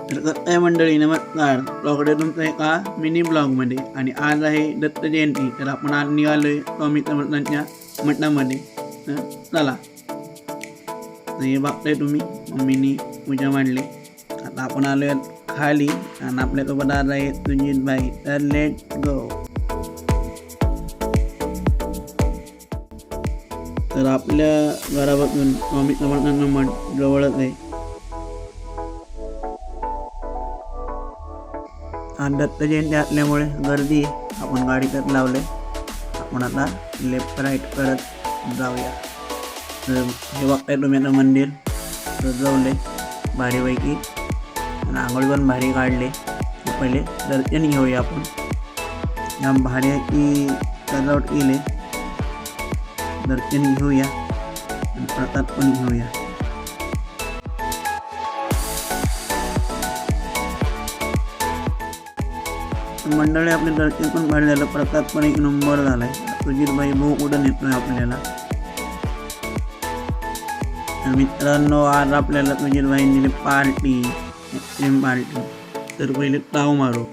तर काय मंडळी नमस्कार. ब्लॉगकडे तुमचं एका मिनी ब्लॉगमध्ये. आणि आज आहे दत्त जयंती, तर आपण आज निघालोय स्वामी समर्थांच्या मठामध्ये. तर चला. तर हे बघताय तुम्ही, मम्मीनी पूजा मांडली. आता आपण आलोय खाली आणि आपल्यासोबत आज आहे सुजित भाई. तर लेट गो. तर आपल्या घरापासून स्वामी समर्थांचं मठ जवळच आहे. आज दत्त जयंती असल्यामुळे गर्दी आहे. आपण गाडी तर लावले. आपण आता लेफ्ट राईट करत जाऊया. तर हे बघताय तुम्ही आता मंदिर सजवले भारीपैकी आणि आंघोळी पण भारी काढले. पहिले दर्शन घेऊया आपण. या भारी सजावट केली. दर्शन घेऊया आणि प्रसाद पण घेऊया. मंडळी आपले दर्शन पण भारी झालं. प्रसाद पण एक नंबर झालाय. सुजित भाई भाऊ कुठं नेतोय आपल्याला. मित्रांनो, आज आपल्याला सुजित भाईंनी दिली पार्टी, आईस्क्रीम पार्टी. तर पहिले ताव मारू.